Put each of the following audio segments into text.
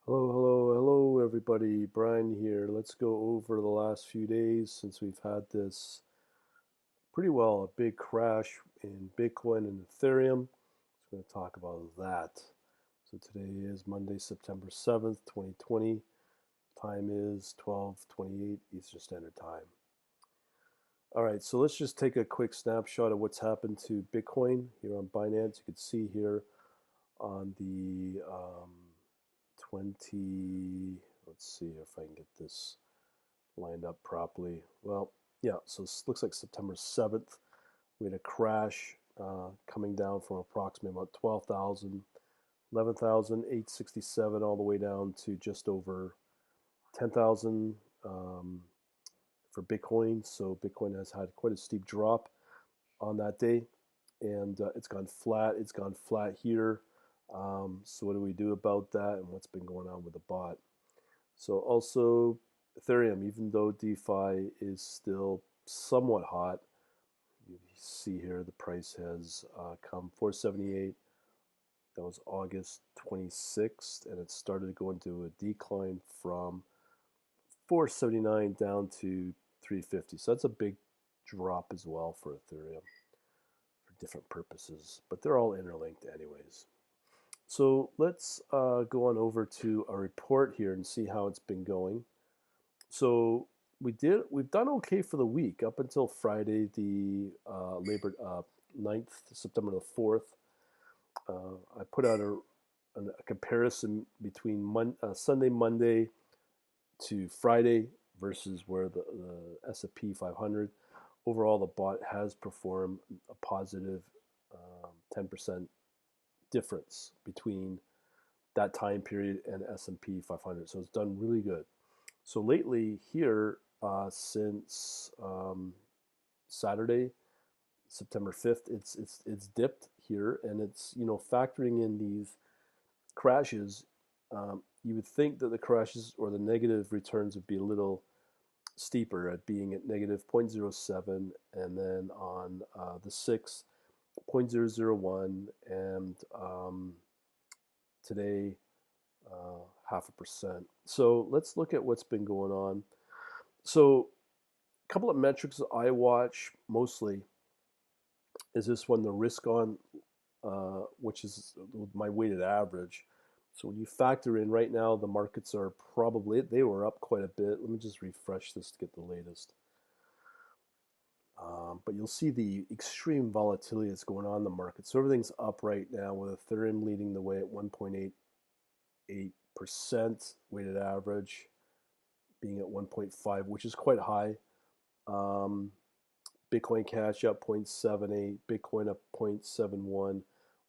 Hello, everybody. Brian here. Let's go over the last few days since we've had this pretty well a big crash in Bitcoin and Ethereum. So we're going to talk about that. So today is Monday, September 7th, 2020. Time is 12:28 Eastern Standard Time. All right, so let's just take a quick snapshot of what's happened to Bitcoin here on Binance. You can see here on the 20, let's see if I can get this lined up properly. Well, yeah, so it looks like September 7th, we had a crash coming down from approximately about 12,000, 11,867, all the way down to just over 10,000 for Bitcoin. So Bitcoin has had quite a steep drop on that day, and it's gone flat. It's gone flat here. So what do we do about that, and what's been going on with the bot? So also Ethereum, even though DeFi is still somewhat hot, you see here the price has come 478. That was August 26th, and it started to go into a decline from 479 down to 350. So that's a big drop as well for Ethereum for different purposes, but they're all interlinked anyways. So let's go on over to a report here and see how it's been going. So we've done okay for the week up until Friday, the Labor 9th, September the 4th. I put out a comparison between Sunday, Monday to Friday versus where the S&P 500. Overall, the bot has performed a positive 10% difference between that time period and S&P 500. So it's done really good. So lately here, since Saturday, September 5th, it's dipped here, and it's factoring in these crashes. You would think that the crashes or the negative returns would be a little steeper at being at negative 0.07, and then on the 6th, 0.001, and today 0.5%. So let's look at what's been going on. So a couple of metrics that I watch mostly is this one, the risk on, which is my weighted average. So when you factor in right now, the markets are probably, they were up quite a bit. Let me just refresh this to get the latest. But you'll see the extreme volatility that's going on in the market. So everything's up right now with Ethereum leading the way at 1.88% weighted average, being at 1.5, which is quite high. Bitcoin Cash up 0.78, Bitcoin up 0.71,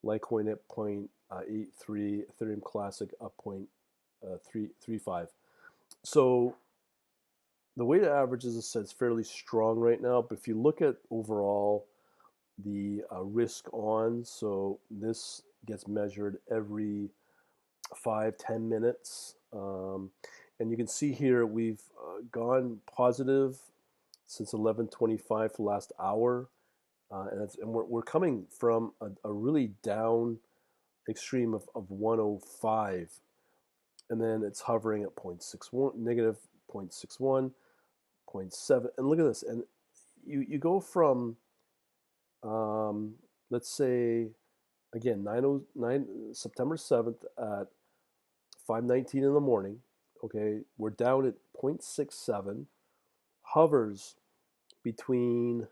Litecoin at 0.83, Ethereum Classic up 0.35. So the weighted average, as I said, is fairly strong right now. But if you look at overall the risk on, so this gets measured every 5-10 minutes. And you can see here we've gone positive since 11:25 for the last hour, and we're coming from a really down extreme of 105, and then it's hovering at 0.61, negative 0.61, 0.7, and look at this, and you go from let's say again 909 September 7th at 5:19 in the morning. Okay, we're down at 0.67, hovers between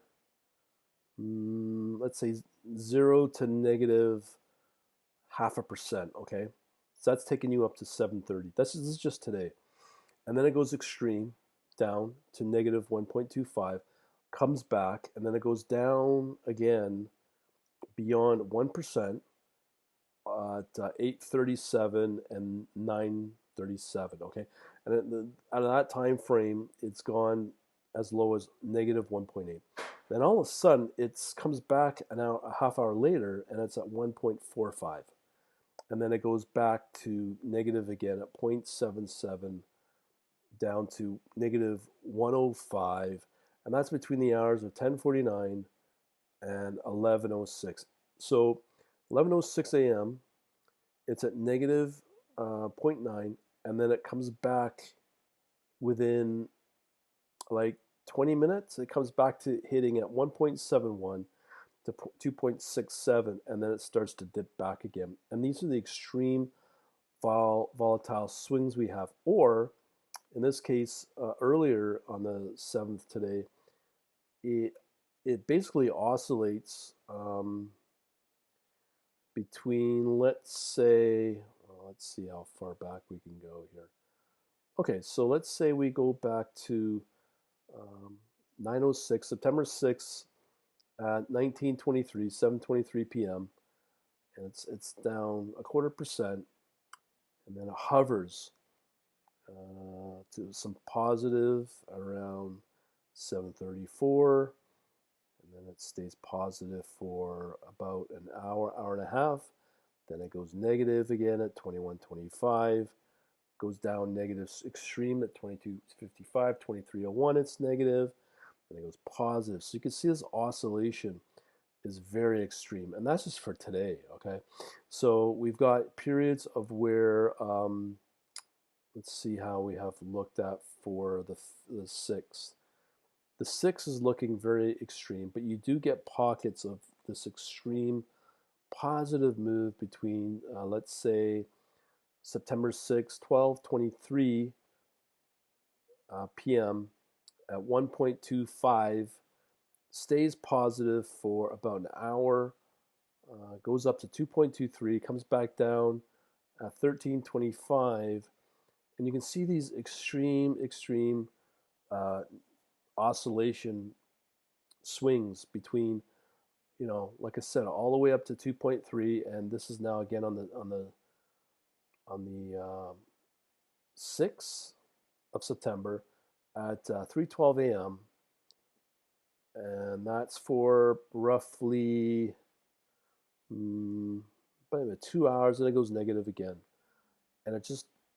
let's say 0 to negative 0.5%. Okay, so that's taking you up to 730. This is just today, and then it goes extreme down to negative 1.25, comes back, and then it goes down again beyond 1% at 837 and 937. Okay, and out of that time frame, it's gone as low as negative 1.8. Then all of a sudden, it comes back a half hour later, and it's at 1.45, and then it goes back to negative again at 0.77, down to negative 105, and that's between the hours of 10:49 and 11:06. So 11:06 a.m. it's at negative 0.9, and then it comes back within like 20 minutes. It comes back to hitting at 1.71 to 2.67, and then it starts to dip back again. And these are the extreme volatile swings we have. Or in this case, earlier on the 7th today, it it basically oscillates between, let's say, well, let's see how far back we can go here. Okay, so let's say we go back to um, 9:06, September 6th at 19:23, 7:23 p.m. And it's down a 1/4%, and then it hovers to some positive around 7:34, and then it stays positive for about an hour, hour and a half. Then it goes negative again at 21:25, goes down negative extreme at 22:55, 23:01. It's negative, and it goes positive. So you can see this oscillation is very extreme, and that's just for today. Okay, so we've got periods of where let's see how we have looked at for the 6th. The 6th is looking very extreme, but you do get pockets of this extreme positive move between, let's say, September 6th, 12:23 p.m. at 1.25, stays positive for about an hour, goes up to 2.23, comes back down at 13:25, and you can see these extreme uh, oscillation swings between, like I said, all the way up to 2.3, and this is now again on the 6th of September at 3:12 a.m. And that's for roughly about 2 hours, and it goes negative again, and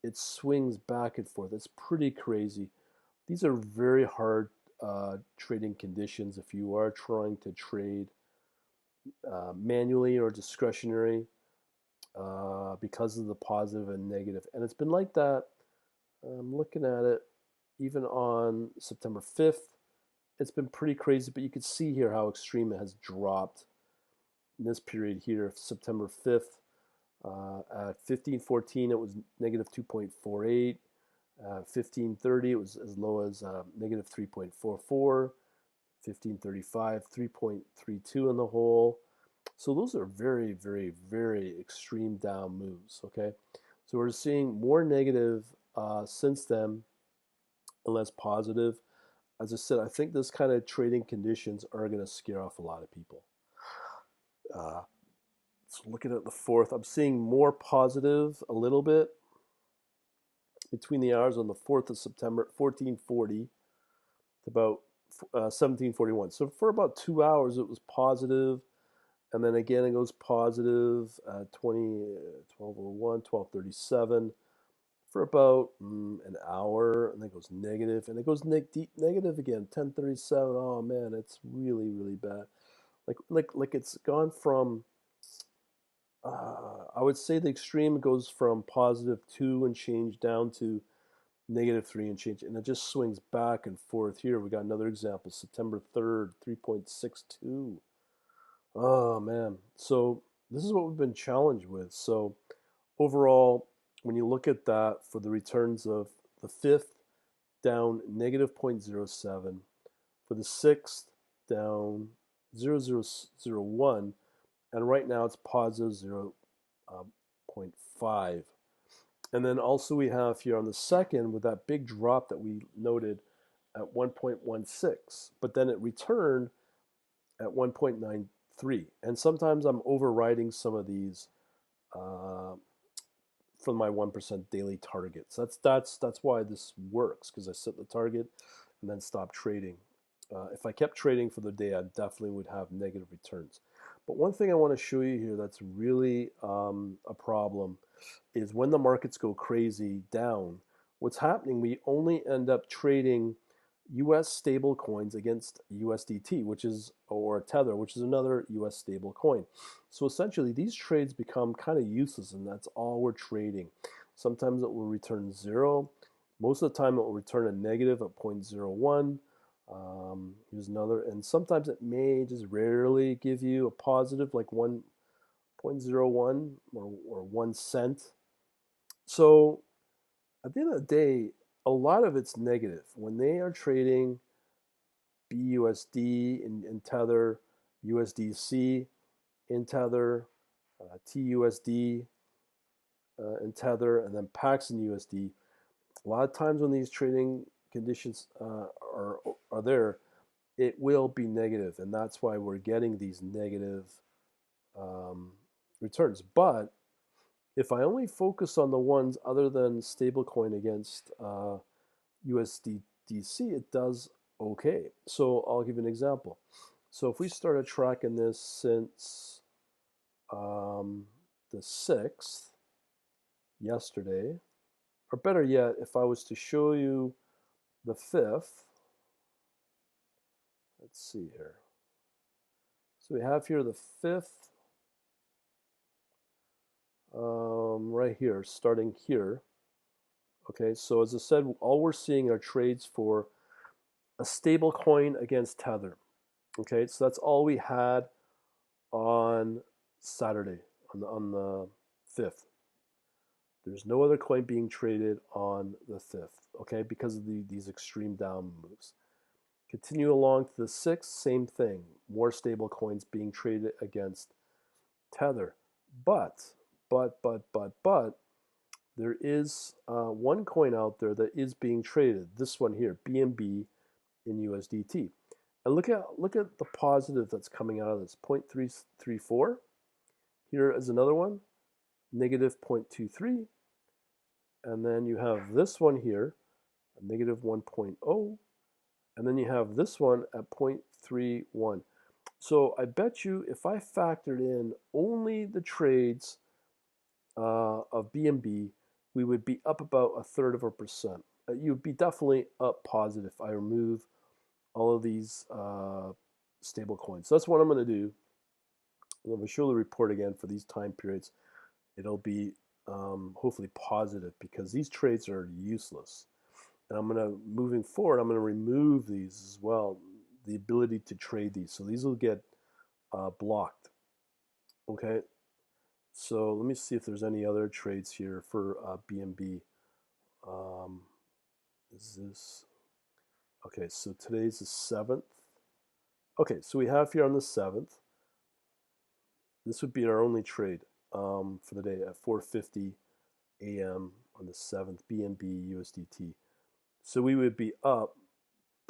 it swings back and forth. It's pretty crazy. These are very hard trading conditions if you are trying to trade manually or discretionary because of the positive and negative. And it's been like that. I'm looking at it even on September 5th. It's been pretty crazy, but you can see here how extreme it has dropped in this period here, September 5th. At 15:14, it was negative 2.48. 15:30, it was as low as negative 3.44. 15:35, 3.32 in the hole. So those are very, very, very extreme down moves. Okay, so we're seeing more negative since then and less positive. As I said, I think this kind of trading conditions are going to scare off a lot of people. Uh, so looking at the 4th, I'm seeing more positive a little bit between the hours on the 4th of September, 14:40 to about 17:41. So for about 2 hours, it was positive, and then again it goes positive 12:01, 12:37 for about an hour, and then it goes negative, and it goes deep negative again, 10:37. Oh man, it's really really bad. Like it's gone from I would say the extreme goes from positive 2 and change down to negative 3 and change, and it just swings back and forth. Here we got another example, September 3rd, 3.62. Oh man, so this is what we've been challenged with. So overall, when you look at that for the returns of the 5th, down negative 0.07, for the 6th, down 0.001, and right now it's positive 0.5. And then also we have here on the 2nd with that big drop that we noted at 1.16, but then it returned at 1.93. And sometimes I'm overriding some of these uh, from my 1% daily targets. That's why this works, because I set the target and then stop trading. If I kept trading for the day, I definitely would have negative returns. But one thing I want to show you here that's really a problem is when the markets go crazy down, what's happening, we only end up trading US stable coins against USDT, or Tether, which is another US stable coin. So essentially these trades become kind of useless, and that's all we're trading. Sometimes it will return 0. Most of the time it will return a negative at 0.01. Here's another, and sometimes it may just rarely give you a positive, like 1.01 or 1 cent. So at the end of the day, a lot of it's negative. When they are trading BUSD in Tether, USDC in Tether, TUSD in Tether, and then Paxson USD, a lot of times when these trading conditions are there, it will be negative, and that's why we're getting these negative um, returns. But if I only focus on the ones other than stablecoin against USDC, it does okay. So I'll give you an example. So if we started tracking this since the 6th, yesterday, or better yet, if I was to show you the 5th, let's see here. So we have here the 5th, right here, starting here. Okay, so as I said, all we're seeing are trades for a stable coin against Tether. Okay, so that's all we had on Saturday, on the 5th. There's no other coin being traded on the 5th, okay, because of these extreme down moves. Continue along to the 6th, same thing. More stable coins being traded against Tether. But, there is one coin out there that is being traded. This one here, BNB in USDT. And look at the positive that's coming out of this, 0.334. Here is another one, negative 0.23. And then you have this one here, a negative 1.0. And then you have this one at 0.31. So I bet you if I factored in only the trades of BNB, we would be up about 1/3%. You'd be definitely up positive if I remove all of these stable coins. So that's what I'm going to do. I'm going to show the report again for these time periods. It'll be hopefully positive because these trades are useless. And I'm going to, moving forward, I'm going to remove these as well, the ability to trade these. So these will get blocked. Okay, so let me see if there's any other trades here for BNB. Is this, okay, so today's the 7th. Okay, so we have here on the 7th, this would be our only trade for the day at 4:50 a.m. on the 7th, BNB USDT. So we would be up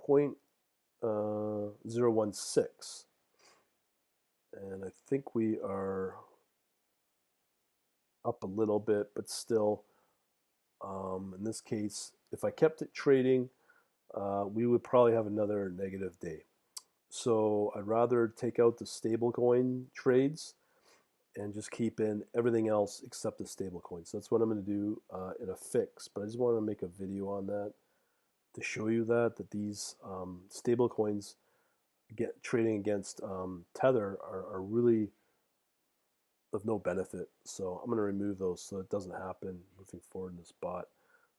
0.016. And I think we are up a little bit, but still, in this case, if I kept it trading, we would probably have another negative day. So I'd rather take out the stablecoin trades and just keep in everything else except the stablecoin. So that's what I'm going to do in a fix. But I just want to make a video on that to show you that these stablecoins trading against Tether are really of no benefit. So I'm going to remove those so it doesn't happen moving forward in the spot.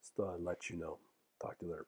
Just thought I'd let you know. Talk to you later.